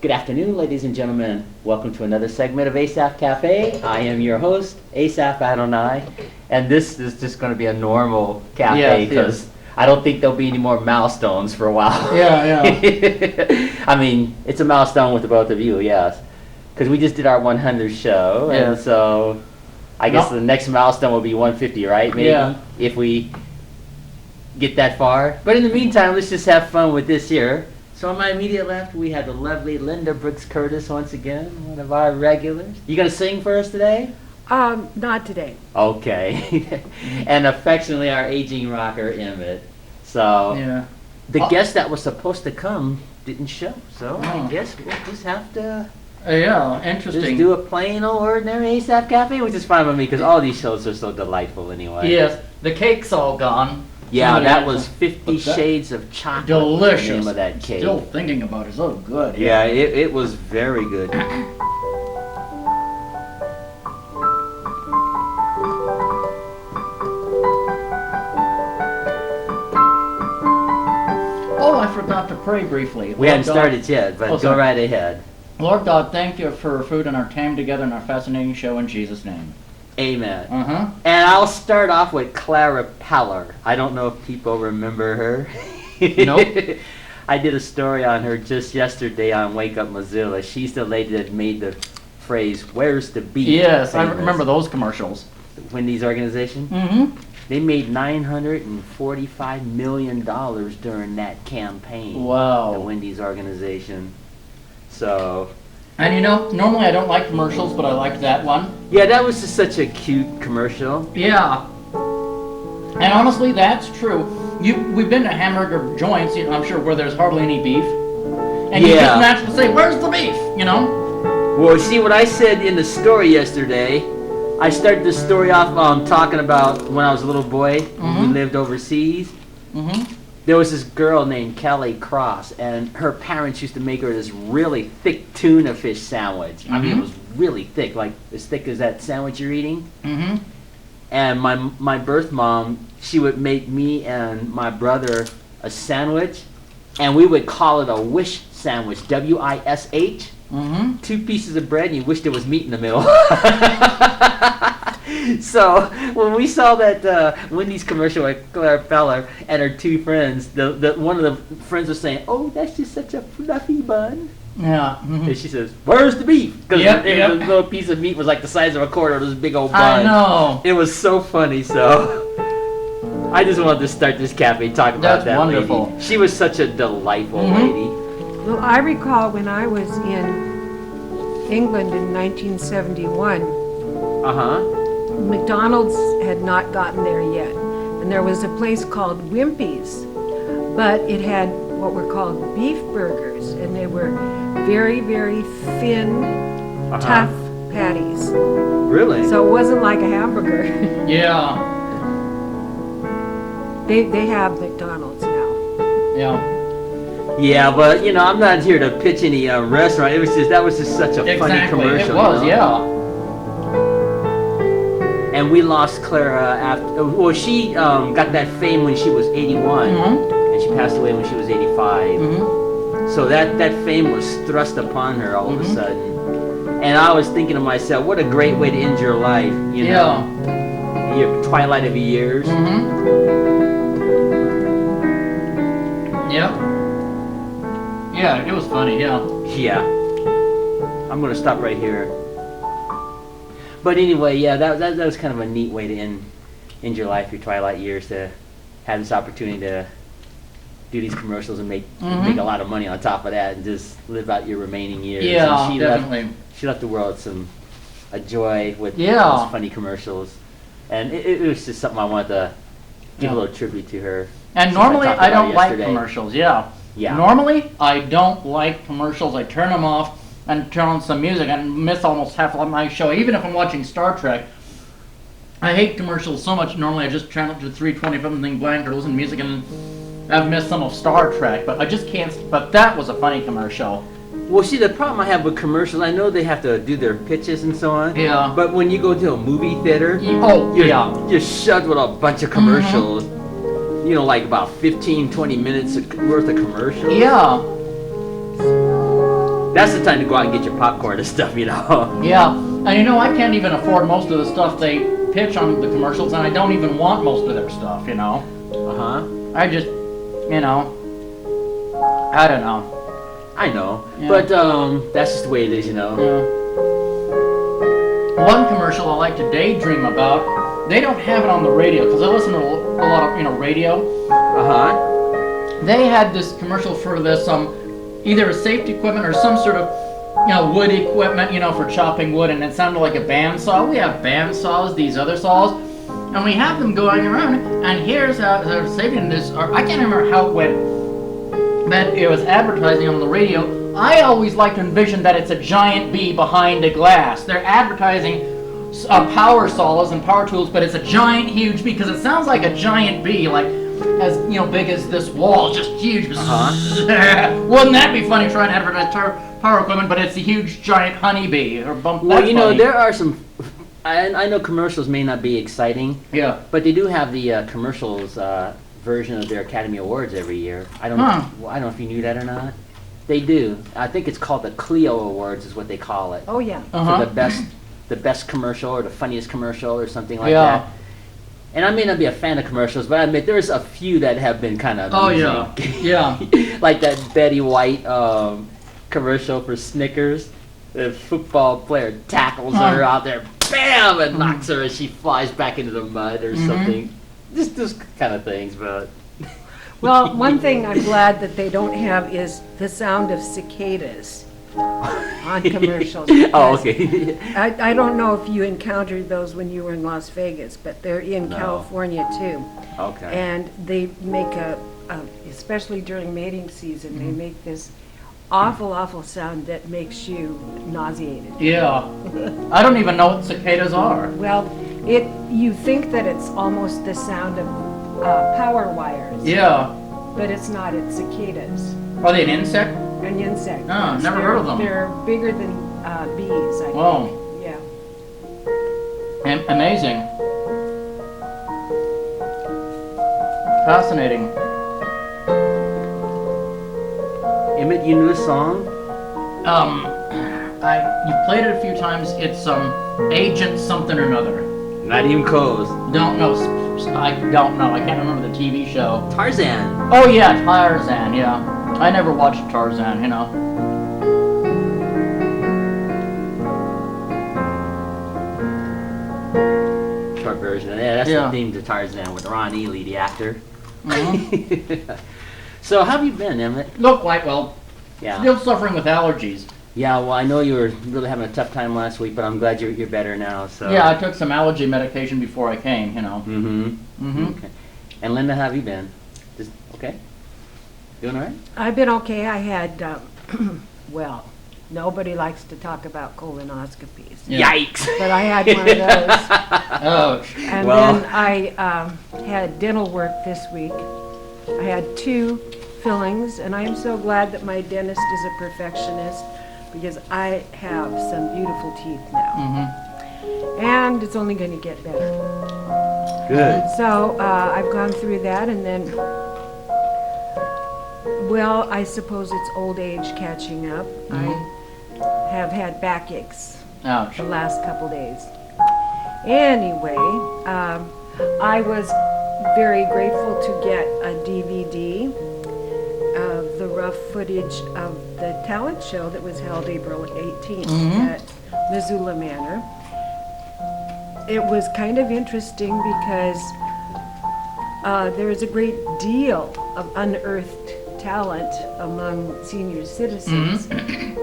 Good afternoon, ladies and gentlemen. Welcome to another segment of Asaph Cafe. I am your host, Asaph Adonai, and this is just going to be a normal cafe because I don't think there'll be any more milestones for a while. Yeah. I mean, it's a milestone with the both of you, yes, because we just did our 100th show, and so I guess the next milestone will be 150, right? Maybe if we get that far. But in the meantime, let's just have fun with this here. So on my immediate left, we have the lovely Linda Brooks Curtis once again, one of our regulars. You gonna sing for us today? Not today. Okay. And affectionately, our aging rocker, Emmet. So the guest that was supposed to come didn't show. So I guess we'll just have to interesting. just do a plain old ordinary Asaph Cafe, which is fine with me because all these shows are so delightful anyway. Yes, the cake's all gone. Yeah, that was 50 Shades of Chocolate. Delicious. The name of that cake. Still thinking about it. So good. Yeah, it was very good. Oh, I forgot to pray briefly. We hadn't started yet, but go right ahead. Lord God, thank you for food and our time together and our fascinating show in Jesus' name. Amen. Uh-huh. And I'll start off with Clara Peller. I don't know if people remember her. Nope. I did a story on her just yesterday on Wake Up Mozilla. She's the lady that made the phrase, "Where's the beef?" Yes, famous. I remember those commercials. The Wendy's organization? Mm-hmm. They made $945 million during that campaign. Wow. The Wendy's organization. So... And you know, normally I don't like commercials, but I liked that one. Yeah, that was just such a cute commercial. Yeah. And honestly, that's true. We've been to hamburger joints, I'm sure, where there's hardly any beef. And you just naturally say, "Where's the beef?" You know? Well, see what I said in the story yesterday. I started the story off talking about when I was a little boy. We lived overseas. Mm-hmm. There was this girl named Kelly Cross, and her parents used to make her this really thick tuna fish sandwich. I mean, it was really thick, like as thick as that sandwich you're eating. Mm-hmm. And my birth mom, she would make me and my brother a sandwich, and we would call it a wish sandwich, W-I-S-H. Mm-hmm. 2 pieces of bread, and you wish there was meat in the middle. So when we saw that Wendy's commercial with Clara Peller and her 2 friends, one of the friends was saying, "Oh, that's just such a fluffy bun." Yeah. Mm-hmm. And she says, "Where's the beef?" Because the little piece of meat was like the size of a quarter of this big old bun. I know. It was so funny. So I just wanted to start this cafe talking about that wonderful. lady. She was such a delightful lady. Well, I recall when I was in England in 1971, McDonald's had not gotten there yet. And there was a place called Wimpy's, but it had what were called beef burgers, and they were very, very thin, tough patties. Really? So it wasn't like a hamburger. Yeah. They have McDonald's now. Yeah. Yeah, but you know, I'm not here to pitch any restaurant. That was just such a funny commercial. It was, you know? And we lost Clara after. Well, she got that fame when she was 81, and she passed away when she was 85. So that fame was thrust upon her all of a sudden. And I was thinking to myself, what a great way to end your life, you know, your twilight of your years. Yep. Yeah, it was funny, Yeah. I'm going to stop right here. But anyway, that was kind of a neat way to end your life, your twilight years, to have this opportunity to do these commercials and make a lot of money on top of that and just live out your remaining years. Yeah, and definitely. She left the world a joy with those funny commercials. And it was just something I wanted to give a little tribute to her. And normally I don't like commercials, Yeah. Normally I don't like commercials. I turn them off and turn on some music and miss almost half of my show. Even if I'm watching Star Trek, I hate commercials so much. Normally I just turn up to 320 something blank or listen to music, and I've missed some of Star Trek, but I just can't. But that was a funny commercial. Well, see, the problem I have with commercials, I know they have to do their pitches and so on. Yeah. But when you go to a movie theater, you're shoved with a bunch of commercials. You know, like about 15, 20 minutes worth of commercials. Yeah. That's the time to go out and get your popcorn and stuff, you know. Yeah, and you know, I can't even afford most of the stuff they pitch on the commercials, and I don't even want most of their stuff, you know. I just, you know, I don't know. I know, Yeah. but that's just the way it is, you know. Yeah. One commercial I like to daydream about, they don't have it on the radio, because I listen to a lot of, you know, radio. They had this commercial for this, either a safety equipment or some sort of, you know, wood equipment, you know, for chopping wood, and it sounded like a bandsaw. We have bandsaws, these other saws, and we have them going around, and here's how they're saving this, or I can't remember how it went, but it was advertising on the radio. I always like to envision that it's a giant bee behind a glass. They're advertising power saws and power tools, but it's a giant, huge bee, because it sounds like a giant bee, like as, you know, big as this wall, just huge. Wouldn't that be funny trying to advertise power equipment, but it's a huge, giant honeybee? Well, you know, there are some, I know commercials may not be exciting, Yeah. but they do have the commercials version of their Academy Awards every year. I don't know if you knew that or not. They do. I think it's called the Clio Awards is what they call it. Oh, yeah. For the best commercial or the funniest commercial or something like Yeah. that. And I may not be a fan of commercials, but I admit there's a few that have been kind of amusing. Yeah. Like that Betty White commercial for Snickers. The football player tackles her out there, bam, and knocks her as she flies back into the mud or something. Just those kind of things, but... Well, one thing I'm glad that they don't have is the sound of cicadas on commercials. Oh, okay. I don't know if you encountered those when you were in Las Vegas, but they're in No. California too. Okay. And they make especially during mating season, they make this awful sound that makes you nauseated. Yeah. I don't even know what cicadas are. Well, you think that it's almost the sound of power wires. Yeah. But it's not, it's cicadas. Are they an insect? An insect. Oh, yes. never heard of them. They're bigger than bees, I think. Whoa. Yeah. Amazing. Fascinating. Emmett, you knew the song? You played it a few times. It's Agent something or another. Not even close. Don't know. I don't know. I can't remember the TV show. Tarzan. Oh yeah, Tarzan. Yeah. I never watched Tarzan. You know. Short version. Yeah, that's the theme to Tarzan with Ron Ely, the actor. So how have you been, Emmett? Look, quite well. Yeah. Still suffering with allergies. Yeah, well, I know you were really having a tough time last week, but I'm glad you're better now. So. Yeah, I took some allergy medication before I came. You know. Okay. And Linda, how have you been? Just okay? Doing all right? I've been okay. I had, well, nobody likes to talk about colonoscopies. Yeah. Yikes! But I had one of those. Oh. And then I had dental work this week. I had 2 fillings, and I am so glad that my dentist is a perfectionist because I have some beautiful teeth now. And it's only going to get better. Good. So I've gone through that, and then, well, I suppose it's old age catching up. I have had backaches Ouch. the last couple days. Anyway, I was very grateful to get a DVD of the rough footage of the talent show that was held April 18th at Missoula Manor. It was kind of interesting because there is a great deal of unearthed talent among senior citizens.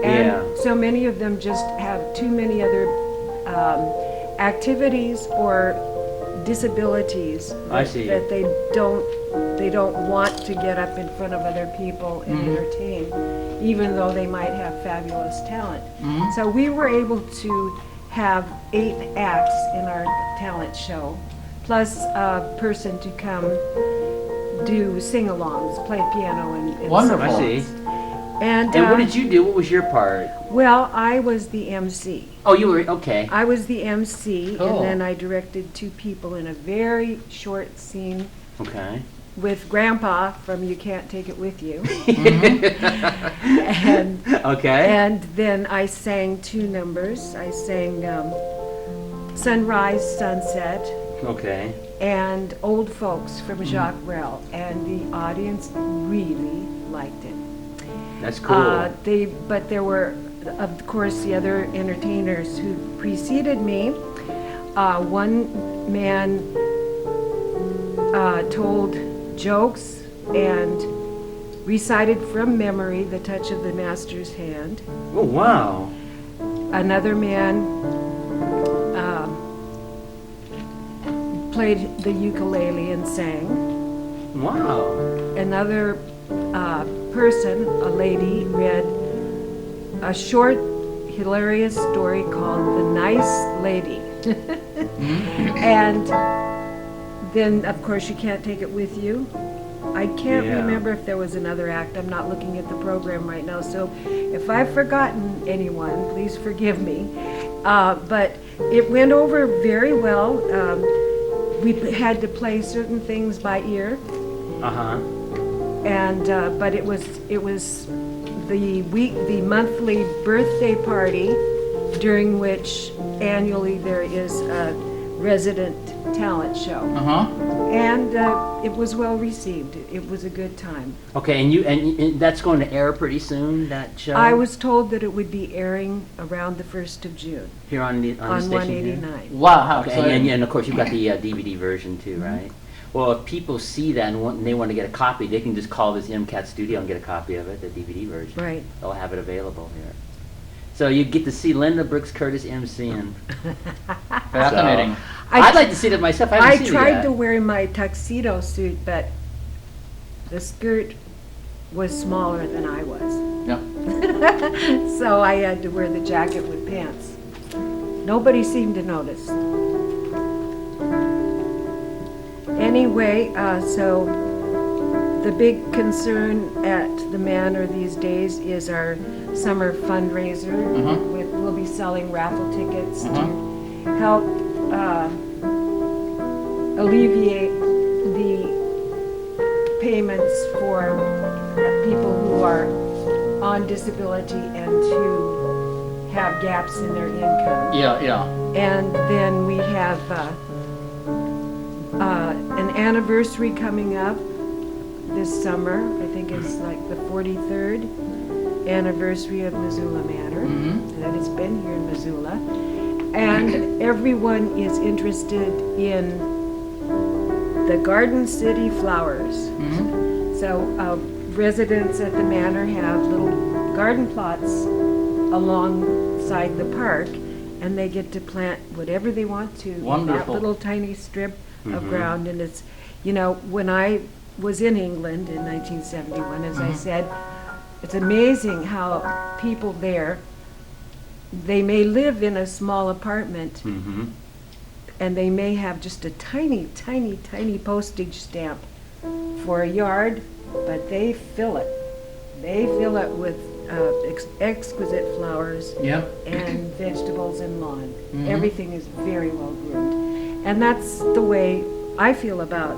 And so many of them just have too many other activities or disabilities that they don't want to get up in front of other people and entertain, even though they might have fabulous talent. So we were able to have 8 acts in our talent show, plus a person to come do sing-alongs, play piano and Wonderful. songs. I see. And what did you do? What was your part? well, I was the MC. Oh, you were, okay. I was the MC, Cool. and then I directed 2 people in a very short scene. Okay. with Grandpa from You Can't Take It With You. Okay. And then I sang 2 numbers. I sang Sunrise, Sunset, Okay. and Old Folks from Jacques Brel, and the audience really liked it. That's cool. But there were, of course, the other entertainers who preceded me. One man told jokes and recited from memory The Touch of the Master's Hand. Oh, wow. Another man played the ukulele and sang. Wow. Another person, a lady, read a short, hilarious story called The Nice Lady. And then, of course, You Can't Take It With You. I can't remember if there was another act. I'm not looking at the program right now, so if I've forgotten anyone, please forgive me. But it went over very well. We had to play certain things by ear. Uh-huh. And but it was the monthly birthday party, during which annually there is a resident talent show. And it was well received. It was a good time. Okay, and that's going to air pretty soon, that show? I was told that it would be airing around the 1st of June Here on the station 189. here? Wow, how Okay, exciting. and of course you've got the DVD version too, right? Well, if people see that and they want to get a copy, they can just call this MCAT studio and get a copy of it, the DVD version. Right. They'll have it available here. So you get to see Linda Brooks Curtis MCing. Fascinating. I'd like to see it myself. I haven't seen it tried yet. to wear my tuxedo suit, but the skirt was smaller than I was. Yep. So I had to wear the jacket with pants. Nobody seemed to notice. Anyway, so the big concern at the Manor these days is our summer fundraiser. We'll be selling raffle tickets to help alleviate the payments for people who are on disability and to have gaps in their income. Yeah. And then we have an anniversary coming up this summer. I think it's like the 43rd anniversary of Missoula Manor. That has been here in Missoula. And everyone is interested in the Garden City flowers. So residents at the Manor have little garden plots alongside the park, and they get to plant whatever they want to. Wonderful. That little tiny strip of ground. And it's, when I was in England in 1971, as I said, it's amazing how people there, they may live in a small apartment and they may have just a tiny, tiny, tiny postage stamp for a yard, but they fill it. They fill it with exquisite flowers and vegetables and lawn. Everything is very well groomed. And that's the way I feel about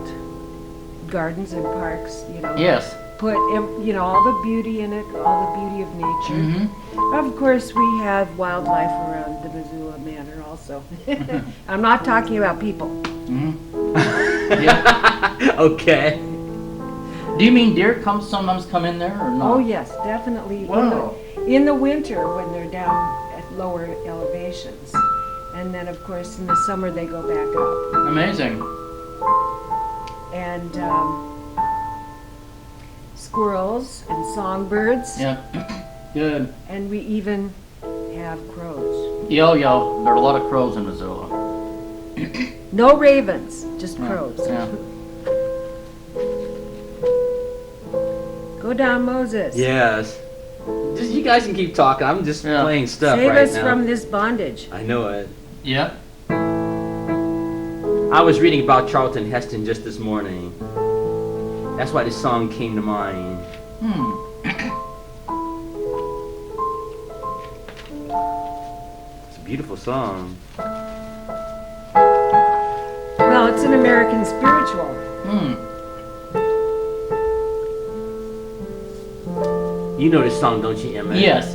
gardens and parks, Yes. Put, all the beauty in it, all the beauty of nature. Of course, we have wildlife around the Missoula Manor also. I'm not talking about people. Yeah. Okay. Do you mean deer sometimes come in there or not? Oh, yes, definitely. Wow. In the winter when they're down at lower elevations. And then, of course, in the summer they go back up. Amazing. And squirrels and songbirds. Yeah. Good. And we even have crows. Yo. There are a lot of crows in Missoula. No ravens, just crows. Yeah. Go down, Moses. Yes. Just you guys can keep talking. I'm just playing stuff Save right us now. from this bondage. I know it. Yep. I was reading about Charlton Heston just this morning. That's why this song came to mind. It's a beautiful song. Well, it's an American spiritual. You know this song, don't you, Emmet? Yes.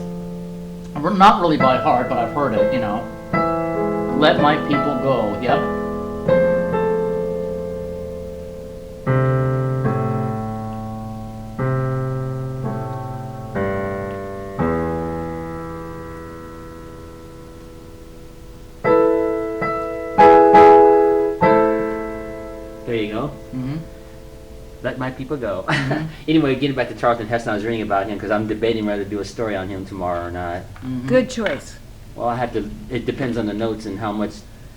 Not really by heart, but I've heard it, you know. Let my people go. Yep. There you go. Mm-hmm. Let my people go. Mhm. Anyway, getting back to Charlton Heston, I was reading about him because I'm debating whether to do a story on him tomorrow or not. Mhm. Good choice. Well, I have to. It depends on the notes and how much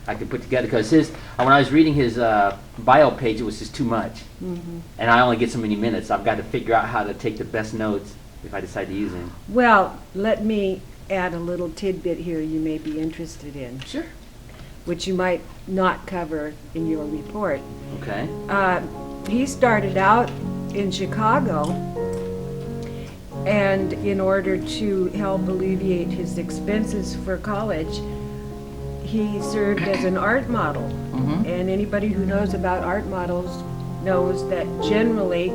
I can put together. Because when I was reading his bio page, it was just too much, and I only get so many minutes. I've got to figure out how to take the best notes if I decide to use him. Well, let me add a little tidbit here you may be interested in, Sure. which you might not cover in your report. Okay. He started out in Chicago, and in order to help alleviate his expenses for college, he served as an art model. Mhm. And anybody who knows about art models knows that generally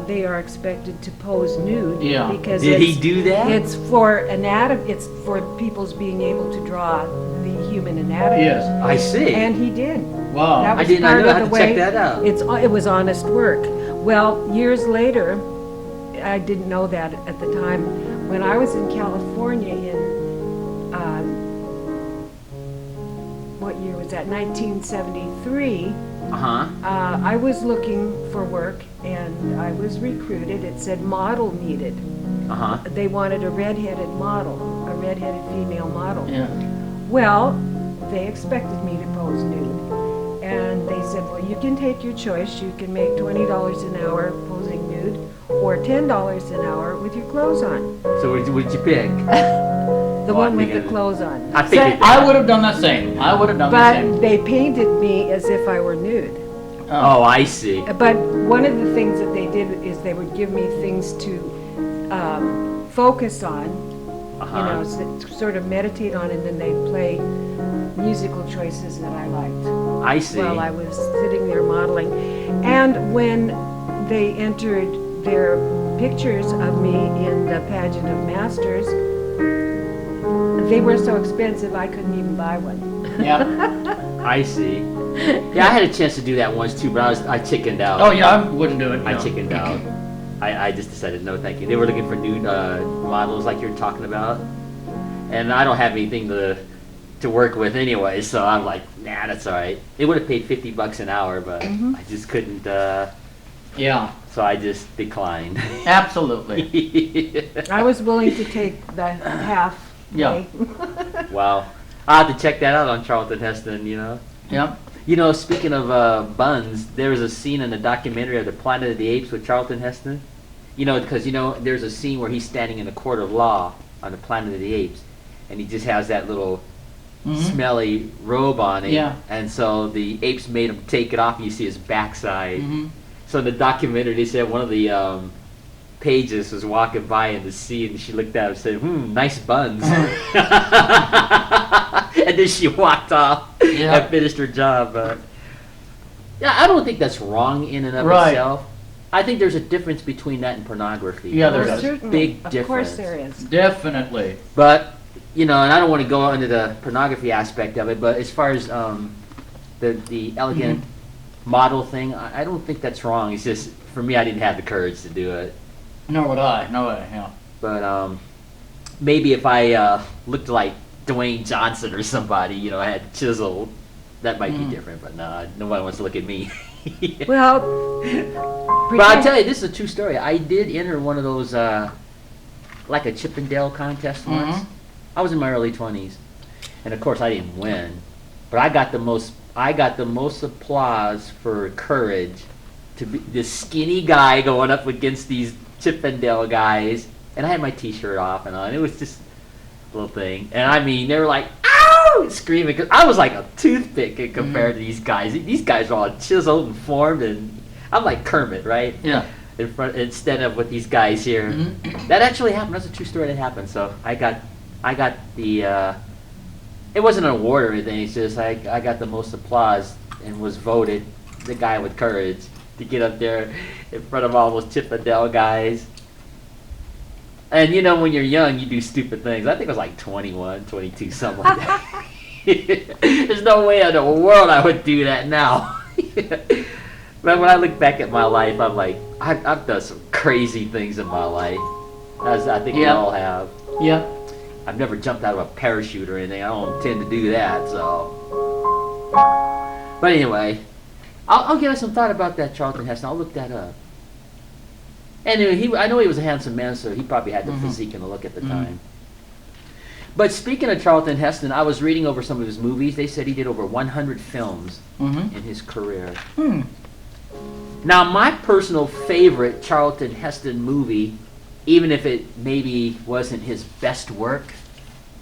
they are expected to pose nude. Yeah. Because Did he it's- do that? It's for it's for people's being able to draw the human anatomy. Yes. I see. And he did. Wow. That I was didn't know. part I of had the to check way- that out. It was honest work. Well, years later, I didn't know that at the time. When I was in California in, what year was that? 1973. Uh-huh. I was looking for work and I was recruited. It said model needed. Uh-huh. They wanted a redheaded model, a redheaded female model. Yeah. Well, they expected me to pose nude. And they said, well, you can take your choice. You can make $20 an hour posing nude or $10 an hour with your clothes on. So what did you pick? The Well, one with the because- clothes on. I figured I would have done the same. I would have done the But same. they painted me as if I were nude. Oh, I see. But one of the things that they did is they would give me things to focus on, Uh-huh. sort of meditate on, and then they'd play musical choices that I liked I see. while I was sitting there modeling. And when they entered their pictures of me in the pageant of masters, they were so expensive I couldn't even buy one. Yeah. I see. Yeah, I had a chance to do that once too, but I chickened out. Oh yeah, I wouldn't do it. I no. chickened out. I just decided no, thank you. They were looking for nude models like you're talking about, and I don't have anything to work with anyway, so I'm like, nah, that's all right. They would have paid $50 an hour, but I just couldn't. Yeah. So I just declined. Absolutely. I was willing to take the half Yeah. pay. Wow. I'll have to check that out on Charlton Heston, you know. Yep. You know, speaking of buns, there was a scene in the documentary of the Planet of the Apes with Charlton Heston. You know, because, there's a scene where he's standing in a court of law on the Planet of the Apes, and he just has that little smelly robe on him. Yeah. And so the apes made him take it off, and you see his backside. Mhm. So in the documentary, they said one of the pages was walking by in the scene, and she looked at him and said, nice buns. And then she walked off Yeah. and finished her job. Yeah, I don't think that's wrong in and of Right. itself. I think there's a difference between that and pornography. Yeah, There's there a is. Certainly. big Of difference. course there is. Definitely. But, and I don't want to go into the pornography aspect of it, but as far as the elegant model thing, I don't think that's wrong. It's just, for me, I didn't have the courage to do it. Nor would I. No way. Yeah. But maybe if I looked like Dwayne Johnson or somebody, I had chiseled, that might be different. But no, nobody wants to look at me. Well, But I'll tell you, this is a true story. I did enter one of those, like a Chippendale contest once. I was in my early 20s, and of course I didn't win, but I got the most applause for courage to be this skinny guy going up against these Chippendale guys, and I had my T-shirt off and on. It was just a little thing, and I mean they were like, "Ow!" screaming, because I was like a toothpick compared to these guys. These guys are all chiseled and formed, and I'm like Kermit, right? Yeah. In front, instead of with these guys here. That actually happened. That's a true story that happened. So I got the. It wasn't an award or anything. It's just I got the most applause and was voted the guy with courage to get up there in front of all those Chippendale guys. And you know, when you're young, you do stupid things. I think I was like 21, 22, something like that. There's no way in the world I would do that now. But when I look back at my life, I'm like, I've done some crazy things in my life. As I think we all have. Yeah. I've never jumped out of a parachute or anything. I don't intend to do that, so. But anyway, I'll give us some thought about that Charlton Heston. I'll look that up. Anyway, I know he was a handsome man, so he probably had the physique and the look at the time. But speaking of Charlton Heston, I was reading over some of his movies. They said he did over 100 films in his career. Now, my personal favorite Charlton Heston movie, even if it maybe wasn't his best work,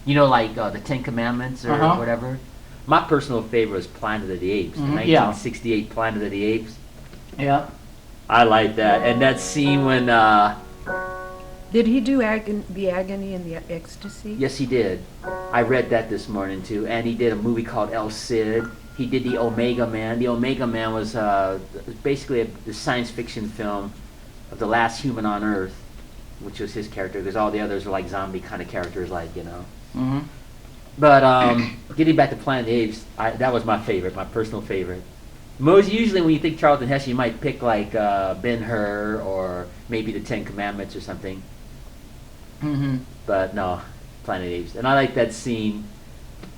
you know, like the Ten Commandments or whatever, my personal favorite was Planet of the Apes, the 1968 Planet of the Apes. Yeah. I like that. And that scene when... Did he do The Agony and the Ecstasy? Yes, he did. I read that this morning, too. And he did a movie called El Cid. He did The Omega Man. The Omega Man was basically a science fiction film of the last human on Earth, which was his character, because all the others were like zombie kind of characters, like, you know. But getting back to Planet of the Apes, that was my favorite, my personal favorite. Most usually when you think Charlton Heston, you might pick like Ben-Hur or maybe the Ten Commandments or something. But no, Planet of the Apes. And I like that scene.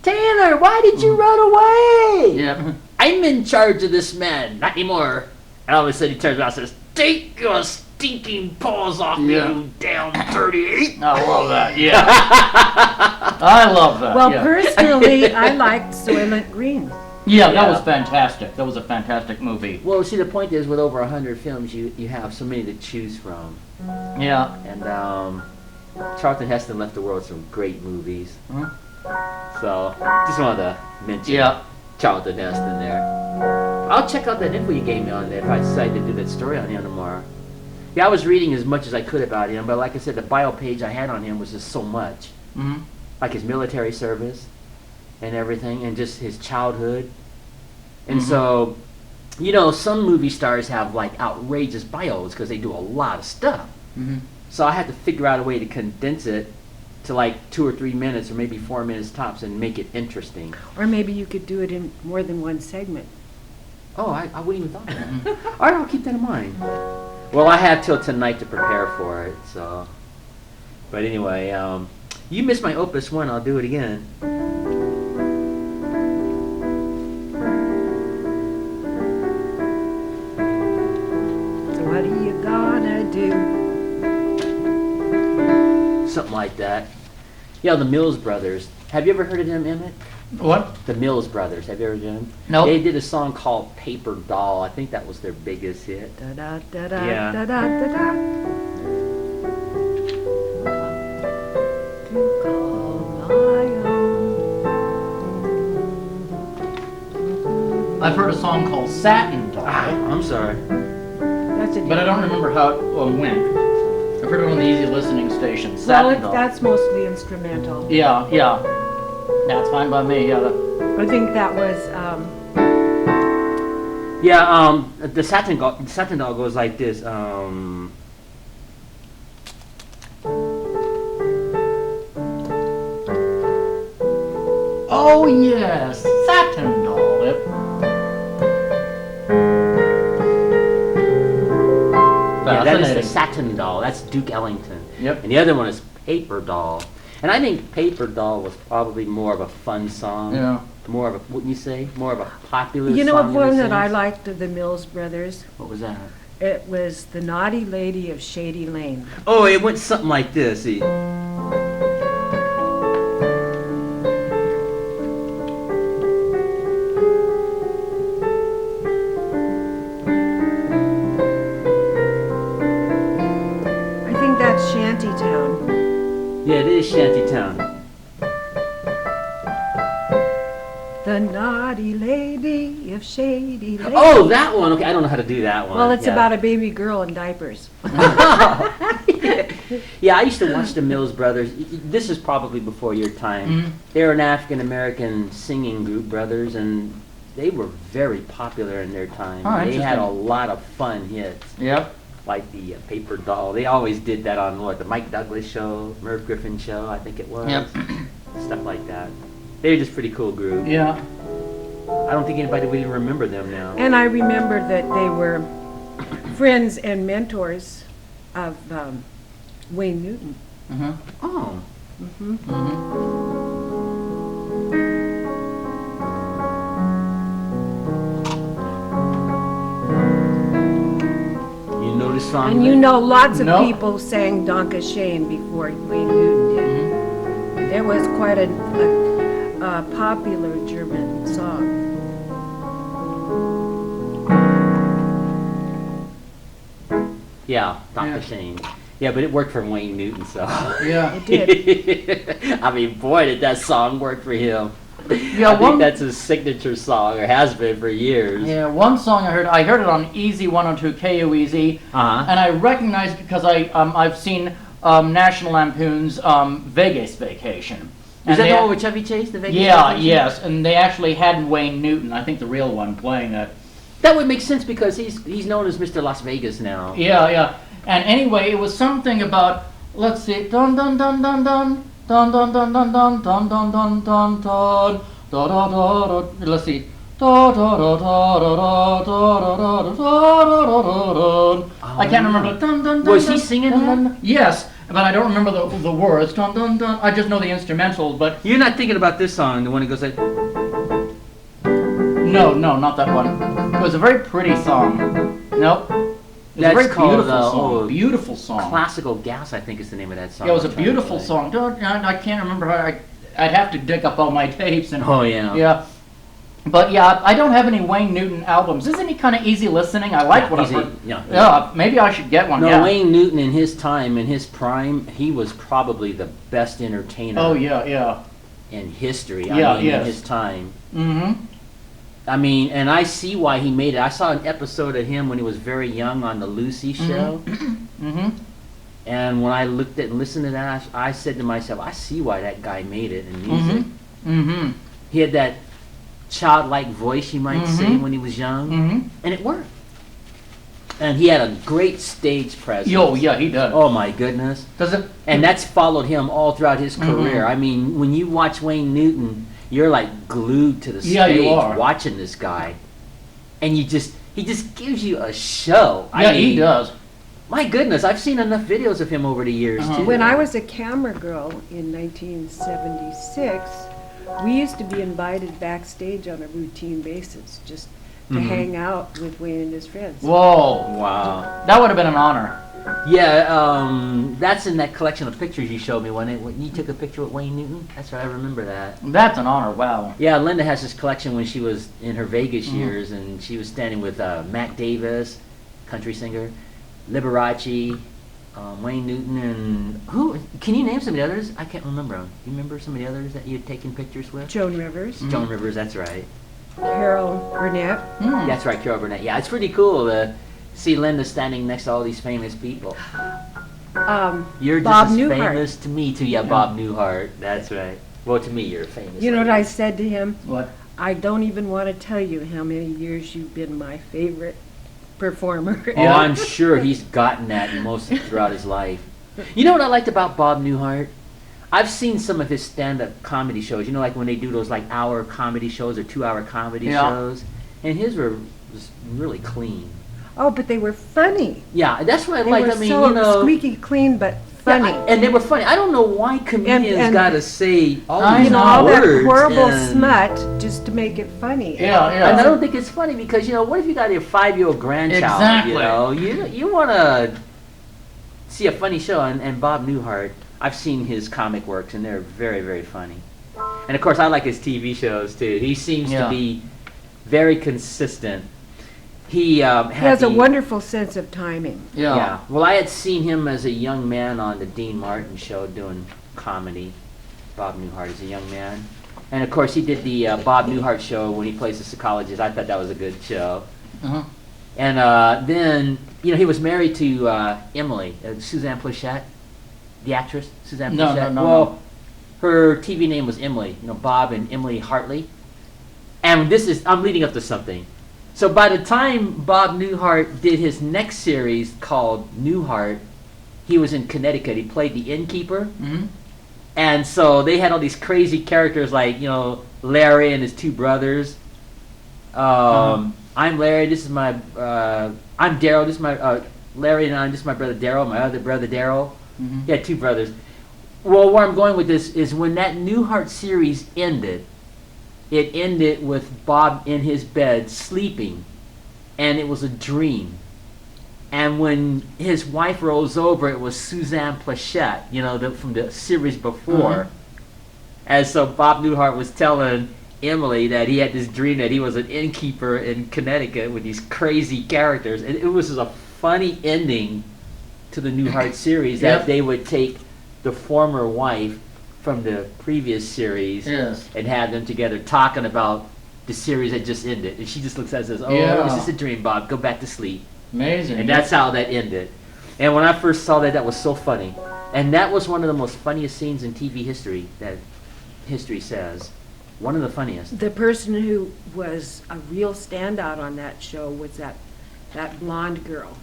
Taylor, why did you run away? Yeah. I'm in charge of this man, not anymore. And all of a sudden he turns around and says, take your stinking paws off me, you damn dirty ape. I love that, yeah. I love that. Well, personally, I liked Soylent Green. Yeah, that was fantastic. That was a fantastic movie. Well, see, the point is, with over 100 films, you have so many to choose from. Yeah. And Charlton Heston left the world with some great movies. So, just wanted to mention Charlton Heston there. I'll check out that info you gave me on there if I decide to do that story on him tomorrow. Yeah, I was reading as much as I could about him, but like I said, the bio page I had on him was just so much. Like his military service and everything, and just his childhood. And so, you know, some movie stars have like outrageous bios because they do a lot of stuff. So I had to figure out a way to condense it to like 2 or 3 minutes or maybe 4 minutes tops and make it interesting. Or maybe you could do it in more than one segment. Oh, I wouldn't even thought of that. All right, I'll keep that in mind. Well, I have till tonight to prepare for it, so. But anyway, you missed my Opus 1, I'll do it again. So what are you gonna do? Something like that. Yeah, the Mills Brothers. Have you ever heard of them, Emmet? What? The Mills Brothers. Have you ever heard of them? No. They did a song called Paper Doll. I think that was their biggest hit. Da da da da Yeah. da da da da. To call my own. I've heard a song called Satin Doll, I'm sorry. That's a but I don't remember how it went. I've heard it on the easy listening station. Well, Satin Doll. that's mostly instrumental. Yeah. That's fine by me, yeah. I think that was, Yeah, the Satin Doll goes like this. Oh, yes. Satin Doll. Yep. Yeah, that is the Satin Doll. That's Duke Ellington. Yep. And the other one is Paper Doll. And I think Paper Doll was probably more of a fun song. Yeah. More of a, wouldn't you say? More of a popular song. you know, in a one that I sense? liked of the Mills Brothers. What was that? It was The Naughty Lady of Shady Lane. Oh, it went something like this. See. I think that's Shantytown. Yeah, it is Shantytown. The Naughty Lady of Shady Lane. Oh, that one. Okay, I don't know how to do that one. Well, it's Yeah. about a baby girl in diapers. Yeah, I used to watch the Mills Brothers. This is probably before your time. They were an African-American singing group, brothers, and they were very popular in their time. Oh, They had interesting. a lot of fun hits. Yep. like the paper doll. They always did that on the Mike Douglas show, Merv Griffin show, I think it was. Yep. Stuff like that. They were just pretty cool group. Yeah. I don't think anybody would even remember them now. And I remember that they were friends and mentors of Wayne Newton. Oh. You know this song? And you know lots of No. people sang Danke Shane before Wayne Newton did. It was quite a popular German song. Yeah, Dr. Shane. Yeah, but it worked for Wayne Newton, so. Yeah. It did. I mean, boy, did that song work for him. Yeah, I think that's his signature song, or has been for years. Yeah, one song I heard it on Easy 102 KUEZ, Uh-huh. and I recognize it because I've seen National Lampoon's Vegas Vacation. Is And that they the had- one with Chevy Chase? The Vegas Yeah, Vacation? yes, and they actually had Wayne Newton, I think the real one, playing it. That would make sense because he's known as Mr. Las Vegas now. Yeah, yeah. And anyway, it was something about, let's see, dun dun dun dun dun dun dun dun dun dun dun dun dun dun dun da da da da. Let's see. Da da da da da da da da da da da da. I can't remember. Dun dun dun. Was he dun, singing dun, that? dun. Yes, but I don't remember the words. Dun dun dun. I just know the instrumental, but You're not thinking about this song, the one that goes like. no, not that one. It was a very pretty song. Nope. It was That's a very called, beautiful song. oh, Beautiful song. Classical Gas, I think is the name of that song. Yeah, it was a I'm trying to beautiful play. song. I can't remember how I'd have to dig up all my tapes and. Oh, yeah. Yeah. But yeah, I don't have any Wayne Newton albums. Isn't he kind of easy listening? I like Yeah, what I've easy, heard. yeah. Yeah, maybe I should get one. No, yeah. Wayne Newton in his time, in his prime, he was probably the best entertainer Oh yeah. in history. Yeah, I mean, yes. in his time. Mm-hmm. I mean, and I see why he made it. I saw an episode of him when he was very young on the Lucy show. Mm-hmm. And when I looked at and listened to that, I said to myself, I see why that guy made it in music. Mm-hmm. He had that childlike voice, you might say, Mhm. when he was young. Mm-hmm. And it worked. And he had a great stage presence. Yo, yeah, he does. Oh my goodness. Does it? And that's followed him all throughout his career. Mhm. I mean, when you watch Wayne Newton, you're like glued to the Yeah, you stage are. watching this guy. And he just gives you a show. Yeah, he does. My goodness, I've seen enough videos of him over the years Uh-huh. too. When I was a camera girl in 1976, we used to be invited backstage on a routine basis just to Mhm. hang out with Wayne and his friends. Whoa. Wow. That would have been an honor. Yeah, that's in that collection of pictures you showed me when you took a picture with Wayne Newton. That's right, I remember that. That's an honor. Wow. Yeah, Linda has this collection when she was in her Vegas Mhm. years, and she was standing with Matt Davis, country singer, Liberace, Wayne Newton, and who? Can you name some of the others? I can't remember them. You remember some of the others that you had taken pictures with? Joan Rivers, Mhm. Joan Rivers, that's right. Carol Burnett. Hmm. That's right, Carol Burnett. Yeah, it's pretty cool to see Linda standing next to all these famous people. You're just Bob as Newhart. famous to me too. Yeah, Bob Newhart. That's right. Well, to me, you're famous. You know what I said to him? What? I don't even want to tell you how many years you've been my favorite performer. Oh, Yeah. I'm sure he's gotten that most throughout his life. You know what I liked about Bob Newhart? I've seen some of his stand-up comedy shows. You know, like when they do those like hour comedy shows or 2 hour comedy Yeah. shows, and his was really clean. Oh, but they were funny. Yeah, that's what I They like. were I mean, so you know, squeaky clean, but yeah, funny. and they were funny. I don't know why comedians and- got to say all I these You know, all that words horrible and- smut just to make it funny. Yeah, yeah. And I don't think it's funny because, you know, what if you got your 5-year-old grandchild? Exactly. You know, you want to see a funny show, and Bob Newhart, I've seen his comic works, and they're very, very funny. And of course, I like his TV shows too. He seems Yeah. to be very consistent. He He has a wonderful sense of timing. Yeah. Yeah. Well, I had seen him as a young man on the Dean Martin show doing comedy. Bob Newhart is a young man. And of course, he did the Bob Newhart show when he plays the psychologist. I thought that was a good show. Uh-huh. And then, you know, he was married to Emily, Suzanne Plachette, the actress, Suzanne No, Plachette. no, no, Well, no. her TV name was Emily, you know, Bob and Emily Hartley. And I'm leading up to something. So by the time Bob Newhart did his next series called Newhart, he was in Connecticut. He played the innkeeper. Mm-hmm. And so they had all these crazy characters like, Larry and his two brothers. I'm Larry, this is my, I'm Daryl, this is my, Larry and this is my brother Daryl, my other brother Daryl. Mm-hmm. He had two brothers. Well, where I'm going with this is when that Newhart series ended, it ended with Bob in his bed sleeping, and it was a dream. And when his wife rolls over, it was Suzanne Plachette, from the series before. And so Bob Newhart was telling Emily that he had this dream that he was an innkeeper in Connecticut with these crazy characters. And it was a funny ending to the Newhart series that they would take the former wife from the previous series and have them together talking about the series that just ended. And she just looks at it and says, it's just a dream, Bob. Go back to sleep. Amazing. And that's how that ended. And when I first saw that was so funny. And that was one of the most funniest scenes in TV history, that history says. One of the funniest. The person who was a real standout on that show was that blonde girl.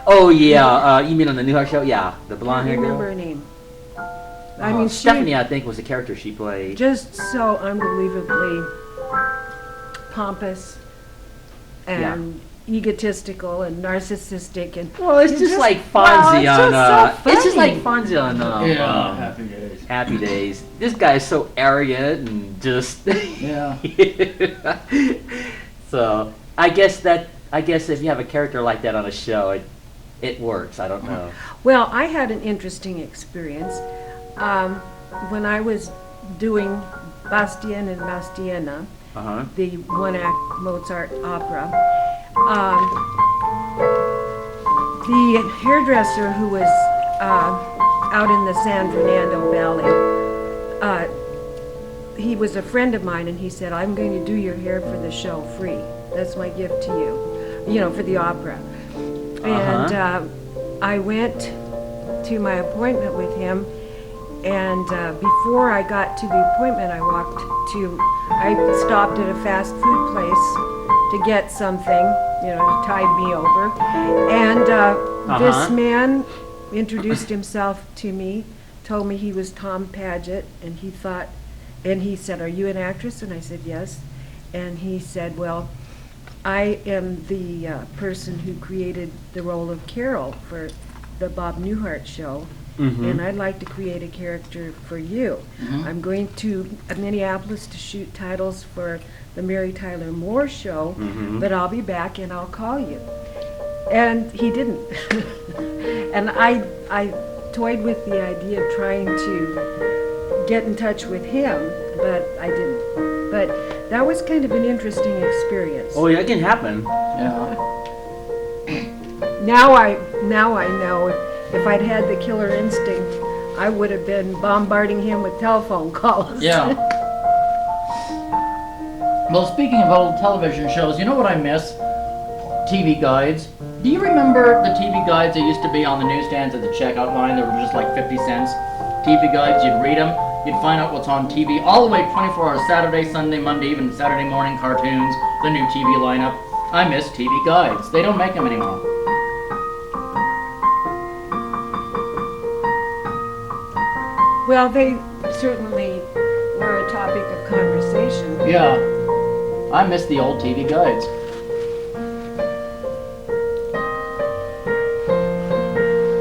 Oh, yeah. You mean on the Newhart show? Yeah. The blonde hair girl? I don't remember her name. Stephanie, I think, was the character she played. Just so unbelievably pompous and egotistical and narcissistic, and well, it's just like Fonzie it's just like Fonzie on Happy Days. Happy Days. This guy is so arrogant and just So I guess if you have a character like that on a show, it works. I don't know. Well, I had an interesting experience when I was doing Bastien and Bastiena, the one-act Mozart opera. The hairdresser who was out in the San Fernando Valley, he was a friend of mine, and he said, I'm going to do your hair for the show free. That's my gift to you, for the opera. And I went to my appointment with him, and before I got to the appointment, I stopped at a fast food place to get something, to tide me over. And this man introduced himself to me, told me he was Tom Paget, and he said, are you an actress? And I said, yes. And he said, well, I am the person who created the role of Carol for the Bob Newhart show. And I'd like to create a character for you. I'm going to Minneapolis to shoot titles for the Mary Tyler Moore show, but I'll be back and I'll call you. And he didn't. And I toyed with the idea of trying to get in touch with him, but I didn't. But that was kind of an interesting experience. Oh, yeah, it can happen. Yeah. Now I know if I'd had the killer instinct, I would have been bombarding him with telephone calls. Yeah. Well, speaking of old television shows, you know what I miss? TV guides. Do you remember the TV guides that used to be on the newsstands at the checkout line that were just like 50 cents? TV guides, you'd read them, you'd find out what's on TV all the way 24 hours, Saturday, Sunday, Monday, even Saturday morning cartoons, the new TV lineup. I miss TV guides. They don't make them anymore. Well, they certainly were a topic of conversation. Yeah. I miss the old TV guides.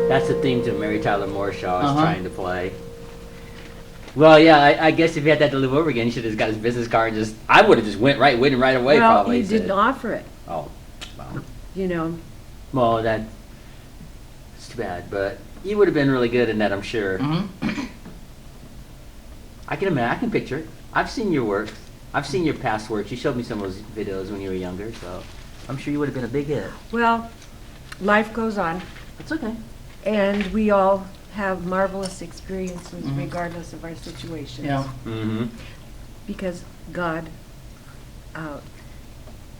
That's the theme to the Mary Tyler Moore show I was trying to play. Well, yeah, I guess if he had that to live over again, he should have just got his business card and I would have just went right away. Well, probably. he didn't offer it. Oh, well. Well, that's too bad, but he would have been really good in that, I'm sure. I can imagine. I can picture it. I've seen your work. I've seen your past work. You showed me some of those videos when you were younger, so I'm sure you would have been a big hit. Well, life goes on. It's okay. And we all have marvelous experiences regardless of our situations. Yeah. Because God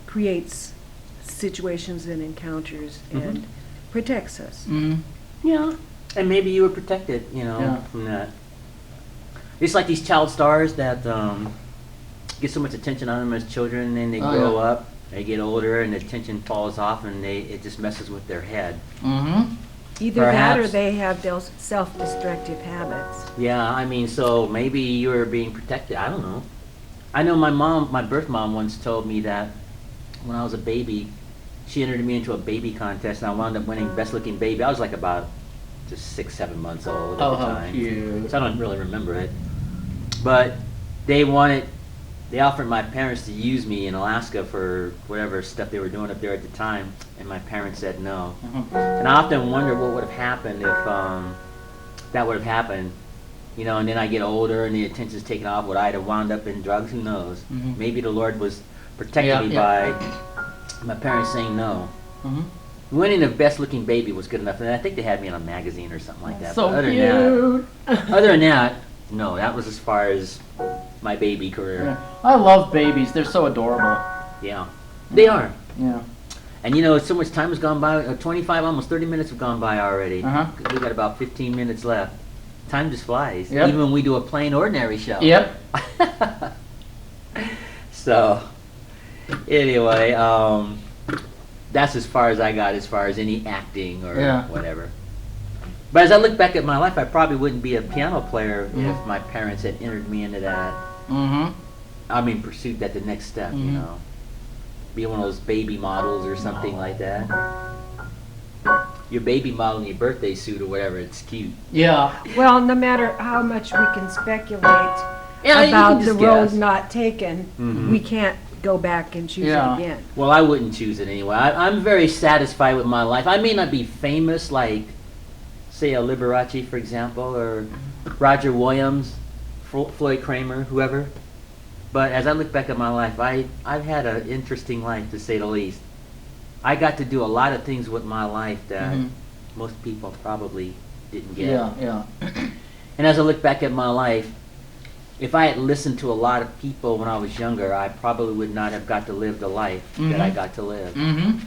creates situations and encounters and protects us. Yeah. And maybe you were protected, from that. It's like these child stars that get so much attention on them as children, and then they grow up They get older and the attention falls off, and it just messes with their head. Mm-hmm. Either that or Perhaps. they have those self-destructive habits. Yeah, I mean, so maybe you were being protected. I don't know. I know my birth mom once told me that when I was a baby, she entered me into a baby contest, and I wound up winning best looking baby. I was like about just 6, 7 months old at Oh, the how time. cute. So I don't really remember it. But they offered my parents to use me in Alaska for whatever stuff they were doing up there at the time, and my parents said no. And I often wonder what would have happened if that would have happened, you know, and then I get older and the attention's taken off. Would I have wound up in drugs? Who knows? Mhm. Maybe the Lord was protecting Yeah, me yeah. by my parents saying no. Mm-hmm. Winning the best looking baby was good enough, and I think they had me in a magazine or something like that. So But cute. other than that, no, that was as far as my baby career. Yeah. I love babies. They're so adorable. Yeah, they are. Yeah. And you know, so much time has gone by. 25, almost 30 minutes have gone by already. Uh-huh. We got about 15 minutes left. Time just flies. Yep. Even when we do a plain ordinary show. Yep. So, anyway, that's as far as I got as far as any acting or Yeah. whatever. But as I look back at my life, I probably wouldn't be a piano player Mhm. if my parents had entered me into that. Mm-hmm. I mean, pursued that the next step, you Mhm. know. Be one of those baby models or something like that. Your baby model in your birthday suit or whatever, it's cute. Yeah. Well, no matter how much we can speculate Yeah, you about can the just road guess. not taken, Mhm. we can't go back and choose Yeah. it again. Well, I wouldn't choose it anyway. I'm very satisfied with my life. I may not be famous like, say, a Liberace, for example, or Roger Williams, Floyd Kramer, whoever. But as I look back at my life, I've had an interesting life, to say the least. I got to do a lot of things with my life that Mhm. most people probably didn't get. Yeah. Yeah. And as I look back at my life, if I had listened to a lot of people when I was younger, I probably would not have got to live the life that I Mhm. got to live. Mm-hmm.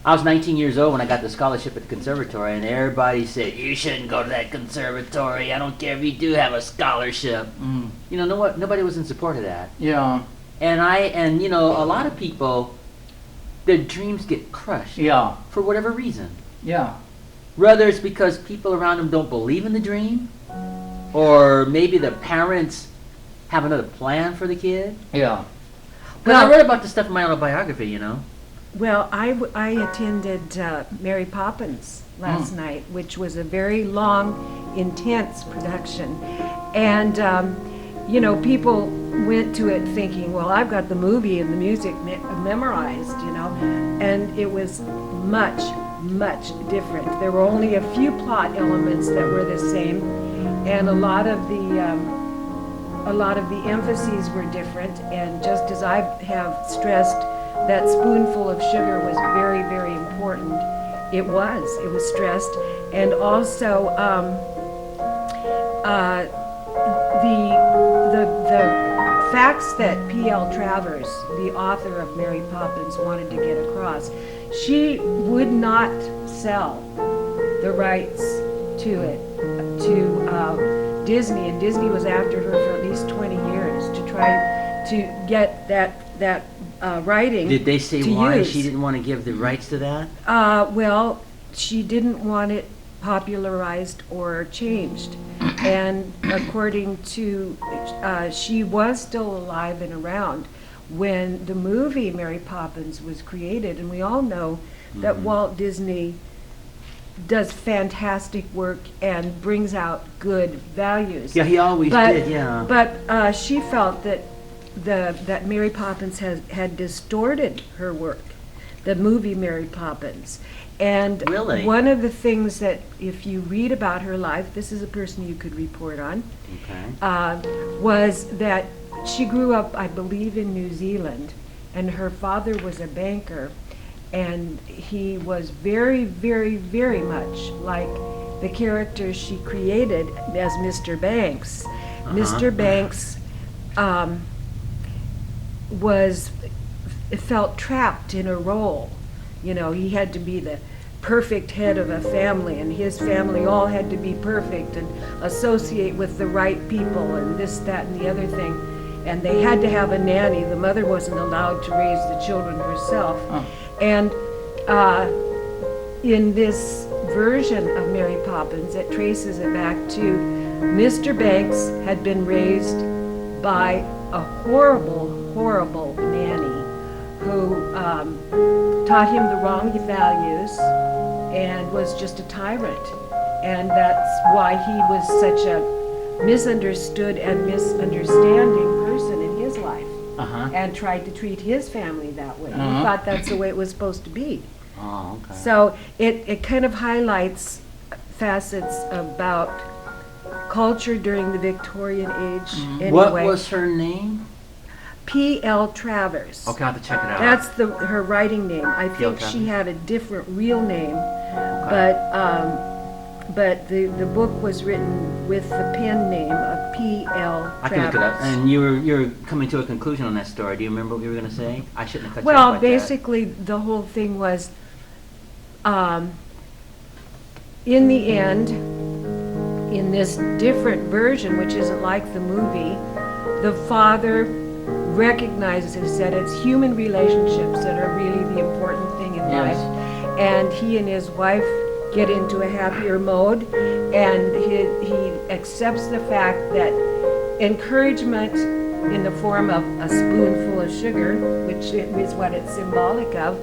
I was 19 years old when I got the scholarship at the conservatory, and everybody said, "You shouldn't go to that conservatory. I don't care if you do have a scholarship." Mm. You know, nobody was in support of that. Yeah. And you know, a lot of people, their dreams get crushed Yeah. for whatever reason. Yeah. Whether it's because people around them don't believe in the dream, or maybe the parents have another plan for the kid. Yeah. Because I Well- read about this stuff in my autobiography, you know. Well, I attended Mary Poppins last night, which was a very long, intense production. And, you know, people went to it thinking, well, I've got the movie and the music memorized, you know, and it was much, much different. There were only a few plot elements that were the same, and a lot of the emphases were different. And just as I have stressed, that spoonful of sugar was very, very important. It was stressed. And also, the facts that P.L. Travers, the author of Mary Poppins, wanted to get across, she would not sell the rights to it to Disney, and Disney was after her for at least 20 years to try to get that writing. Did they say to why use. she didn't want to give the rights to that? Well, she didn't want it popularized or changed. And according to, she was still alive and around when the movie Mary Poppins was created. And we all know that Walt Disney does fantastic work and brings out good values. Yeah, he always did, yeah. But she felt that that Mary Poppins had distorted her work, the movie Mary Poppins. And Really? one of the things that, if you read about her life, this is a person you could report on, Okay. was that she grew up, I believe, in New Zealand, and her father was a banker, and he was very, very, very much like the character she created as Mr. Banks. Mr. Banks felt trapped in a role. You know, he had to be the perfect head of a family, and his family all had to be perfect and associate with the right people and this, that, and the other thing. and they had to have a nanny. The mother wasn't allowed to raise the children herself. Oh. And in this version of Mary Poppins, it traces it back to Mr. Banks had been raised by a horrible, horrible nanny who taught him the wrong values and was just a tyrant. And that's why he was such a misunderstood and misunderstanding person in his life, and tried to treat his family that way. He thought that's the way it was supposed to be. Oh, okay. So it kind of highlights facets about culture during the Victorian age. Anyway. What was her name? P.L. Travers. Okay, I'll have to check it out. That's her writing name. I P.L. think she Travers. had a different real name, Okay. but the book was written with the pen name of P.L. Travers. I can look it up. And you're coming to a conclusion on that story. Do you remember what you were going to say? I shouldn't have cut you off Well, like basically, the whole thing was, in the end, in this different version, which isn't like the movie, the father recognizes that it's human relationships that are really the important thing in Yes. life. And he and his wife get into a happier mode, and he accepts the fact that encouragement in the form of a spoonful of sugar, which is what it's symbolic of,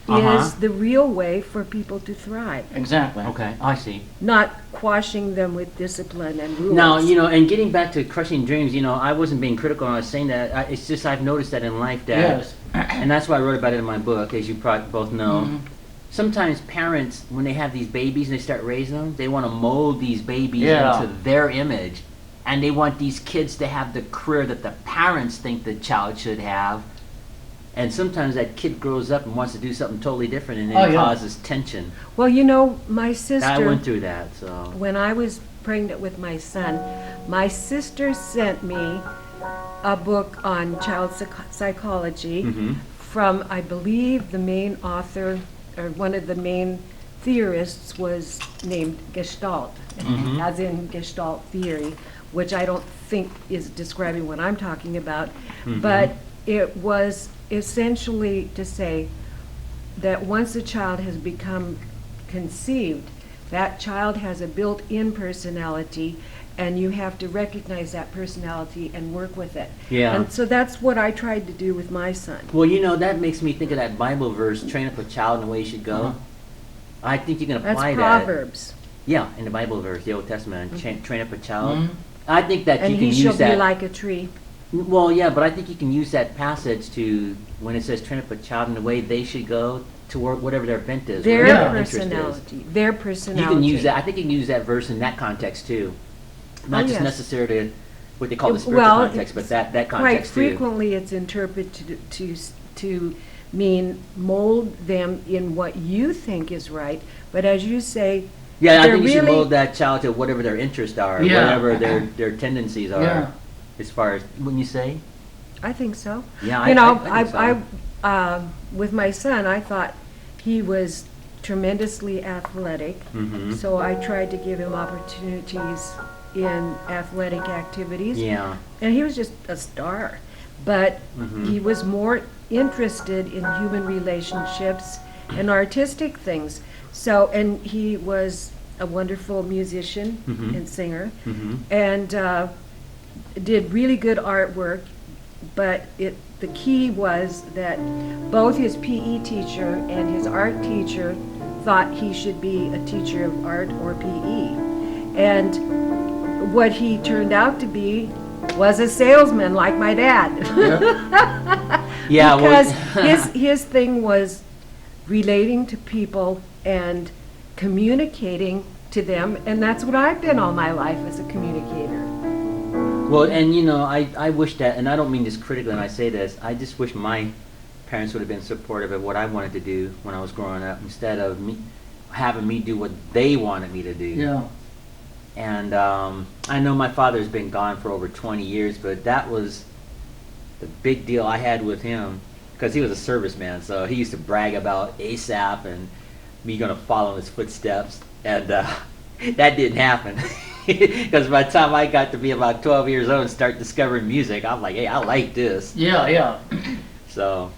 is the real way for people to thrive. Exactly. Okay, I see. Not quashing them with discipline and rules. Now, and getting back to crushing dreams, I wasn't being critical when I was saying that. It's just I've noticed that in life that, Yes. and that's why I wrote about it in my book, as you probably both know. Sometimes parents, when they have these babies and they start raising them, they want to mold these babies into their image. And they want these kids to have the career that the parents think the child should have. And sometimes that kid grows up and wants to do something totally different, and then it causes tension. Well, my sister... I went through that, so... When I was pregnant with my son, my sister sent me a book on child psychology from, I believe, the main author, or one of the main theorists was named Gestalt, as in Gestalt theory, which I don't think is describing what I'm talking about, but it was essentially to say that once a child has become conceived, that child has a built-in personality, and you have to recognize that personality and work with it. Yeah. And so that's what I tried to do with my son. Well, that makes me think of that Bible verse, train up a child in the way he should go. I think you can apply That's that. Proverbs. Yeah, in the Bible verse, the Old Testament, train up a child. I think that And you can he shall use that. be like a tree. Well, yeah, but I think you can use that passage to, when it says train up a child in the way they should go, to work whatever their bent is. Their whatever interest is. personality. Their You personality. can use that. I think you can use that verse in that context too, not just yes. necessarily what they call the spiritual Well, context, but that Quite context too. frequently, it's interpreted to mean mold them in what you think is right. But as you say, Yeah, I they're think you should really- mold that child to whatever their interests are, Yeah. whatever their tendencies are. Yeah. As far as, wouldn't you say? I think so. Yeah, You know, I think so. with my son, I thought he was tremendously athletic, so I tried to give him opportunities in athletic activities. Yeah. And he was just a star. But he was more interested in human relationships and artistic things. So, and he was a wonderful musician and singer, and did really good artwork. But the key was that both his PE teacher and his art teacher thought he should be a teacher of art or PE. And what he turned out to be was a salesman like my dad. Yeah, Because his thing was relating to people and communicating to them, and that's what I've been all my life, as a communicator. Well, and I wish that, and I don't mean this critically when I say this, I just wish my parents would have been supportive of what I wanted to do when I was growing up, instead of having me do what they wanted me to do. Yeah. And I know my father's been gone for over 20 years, but that was the big deal I had with him, because he was a serviceman, so he used to brag about Asaph and me going to follow in his footsteps, and that didn't happen. Because by the time I got to be about 12 years old and start discovering music, I'm like, hey, I like this. Yeah. So,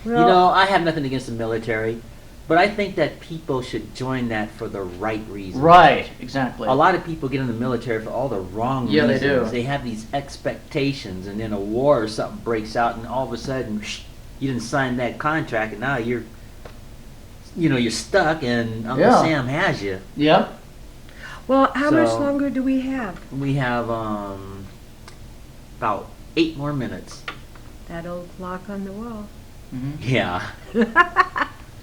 Well, I have nothing against the military, but I think that people should join that for the right reasons. Right, exactly. A lot of people get in the military for all the wrong Yeah, they reasons. do. They have these expectations, and then a war or something breaks out, and all of a sudden, you didn't sign that contract, and now you're stuck, and Uncle Yeah. Sam has you. Yep. well, how much So- longer do we have? We have about 8 more minutes. That old clock on the wall. Hmm. Yeah.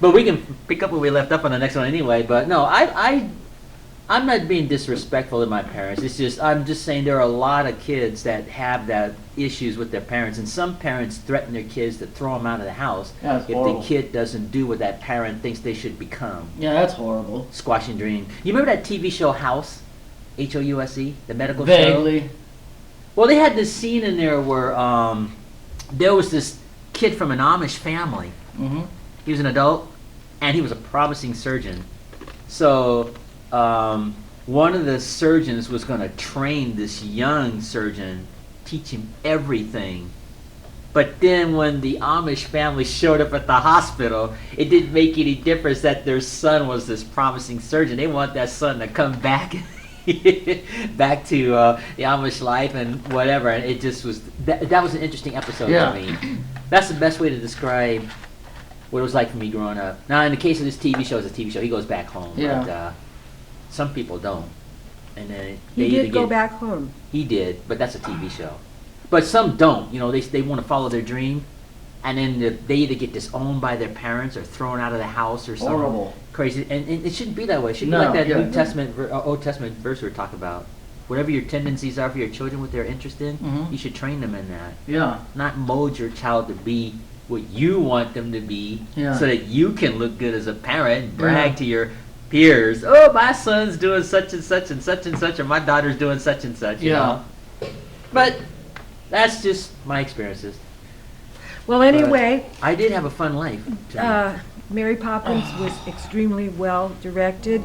But we can pick up where we left up on the next one anyway. But no, I'm not being disrespectful to my parents. It's just I'm just saying there are a lot of kids that have that issues with their parents, and some parents threaten their kids to throw them out of the house Yeah, it's if horrible. the kid doesn't do what that parent thinks they should become. Yeah, that's horrible. Squashing dream. You remember that TV show House, House, the medical show? Vaguely. Well, they had this scene in there where there was this kid from an Amish family. Hmm. He was an adult, and he was a promising surgeon. So one of the surgeons was going to train this young surgeon, teach him everything. But then when the Amish family showed up at the hospital, it didn't make any difference that their son was this promising surgeon. They want that son to come back back to the Amish life and whatever. And it just was, that was an interesting episode Yeah. to me. That's the best way to describe what it was like for me growing up. Now, in the case of this TV show, it's a TV show. He goes back home. Yeah. But some people don't. And then He they either did go get- back home. He did, but that's a TV show. But some don't. They want to follow their dream, and then they either get disowned by their parents or thrown out of the house or something Horrible. crazy. And it shouldn't be that way. It should No, be like that yeah. New Testament, Old Testament verse we talk about. Whatever your tendencies are for your children, what they're interested in, Mhm. you should train them in that. Yeah. Not mold your child to be what you want them to be, Yeah. so that you can look good as a parent and brag Yeah. to your peers. Oh, my son's doing such and such and such and such, or my daughter's doing such and such. You Yeah. know? But that's just my experiences. Well, anyway, I did have a fun life. to me. Mary Poppins was extremely well directed,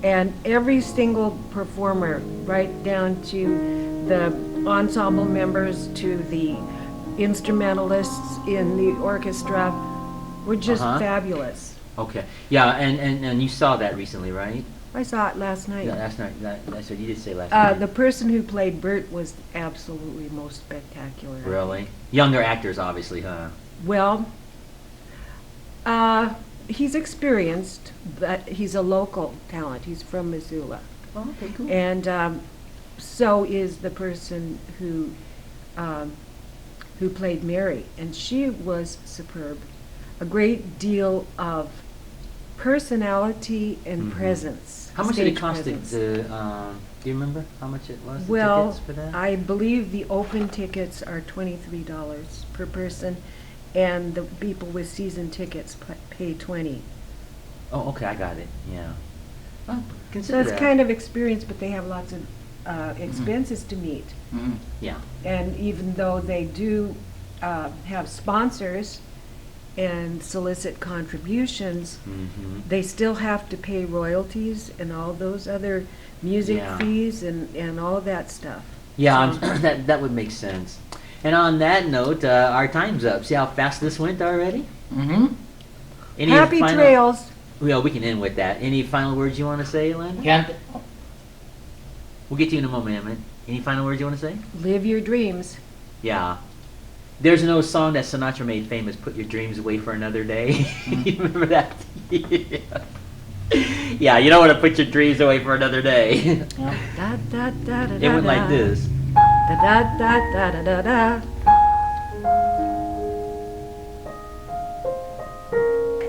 and every single performer, right down to the ensemble members, to the instrumentalists in the orchestra, were just Uh-huh. fabulous. Okay. Yeah, and you saw that recently, right? I saw it last night. Yeah, that's what you did say last night. The person who played Bert was absolutely most spectacular. Really? Younger actors, obviously, huh? Well, he's experienced, but he's a local talent. He's from Missoula. Oh, okay, cool. And so is the person who played Mary, and she was superb. A great deal of personality and Mhm. presence. How much did it stage cost presence. do you remember how much it was, the Well, tickets for that? I believe the open tickets are $23 per person, and the people with season tickets pay $20. Oh, okay, I got it, yeah. Well, So consider it's that. kind of experience, but they have lots of expenses to meet. Hmm. Yeah. And even though they do have sponsors and solicit contributions, Mm-hmm. they still have to pay royalties and all those other music Yeah. fees and all of that stuff. Yeah, So- that would make sense. And on that note, our time's up. See how fast this went already? Hmm. Any Happy final- trails. Well, we can end with that. Any final words you want to say, Lynn? Can't. We'll get to you in a moment, Emmett. Any final words you want to say? Live your dreams. Yeah. There's an old song that Sinatra made famous, Put Your Dreams Away for Another Day. You remember that? Yeah, you don't want to put your dreams away for another day. Yeah. Da, da, da, da, It went like this. Da, da, da, da, da, da, da.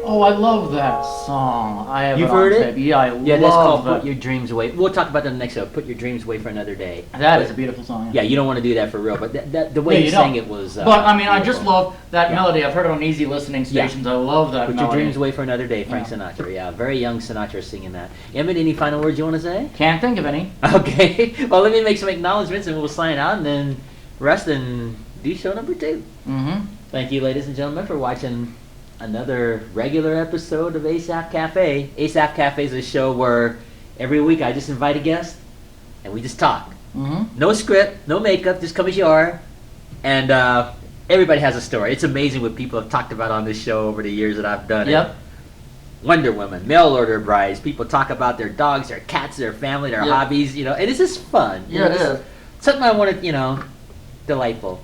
Oh, I love that song. I have You've it on heard it? tape. Yeah, I Yeah, that's called love Put it. Your Dreams Away. We'll talk about that in the next episode. Put Your Dreams Away for Another Day. That is a beautiful song. Yeah, you don't want to do that for real, but the way Yeah, he you sang don't. it was... But I mean, I just beautiful. love that Yeah. melody. I've heard it on easy listening stations. I love that Put melody. Your Dreams Away for Another Day, Frank Yeah. Sinatra. Yeah, very young Sinatra singing that. Emmett, any final words you want to say? Can't think of any. Okay. Well, let me make some acknowledgments and we'll sign out and then rest and do show number 2. Mm-hmm. Thank you, ladies and gentlemen, for watching another regular episode of Asaph Cafe. Asaph Cafe is a show where every week I just invite a guest and we just talk. Mm-hmm. No script, no makeup, just come as you are. And everybody has a story. It's amazing what people have talked about on this show over the years that I've done it. Wonder Woman, mail order brides. People talk about their dogs, their cats, their family, their hobbies, and it's just fun. Yeah, it is. Something I want to, delightful.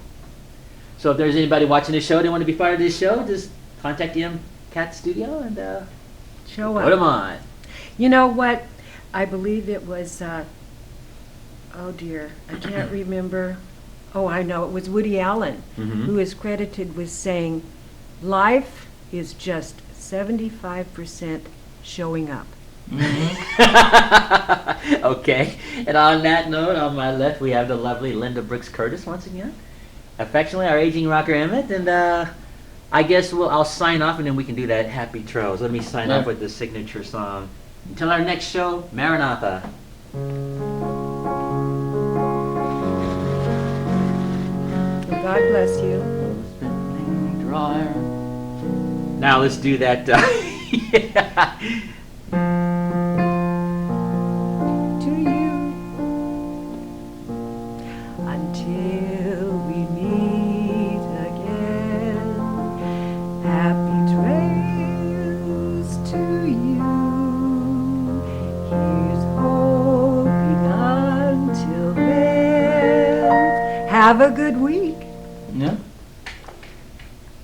So if there's anybody watching this show, they want to be part of this show, just contact the Cat Studio and Show put up. them on. You know what? I believe it was, oh dear, I can't remember. Oh, I know, it was Woody Allen, who is credited with saying, life is just 75% showing up. Okay, and on that note, on my left, we have the lovely Linda Brooks Curtis once again. Affectionately, our aging rocker Emmet, and I guess I'll sign off and then we can do that happy trails. Let me sign off with the signature song. Until our next show, Maranatha. God bless you. Now let's do that. To you, until we meet again. Happy trails to you. Here's hoping until then. Have a good week. Yeah.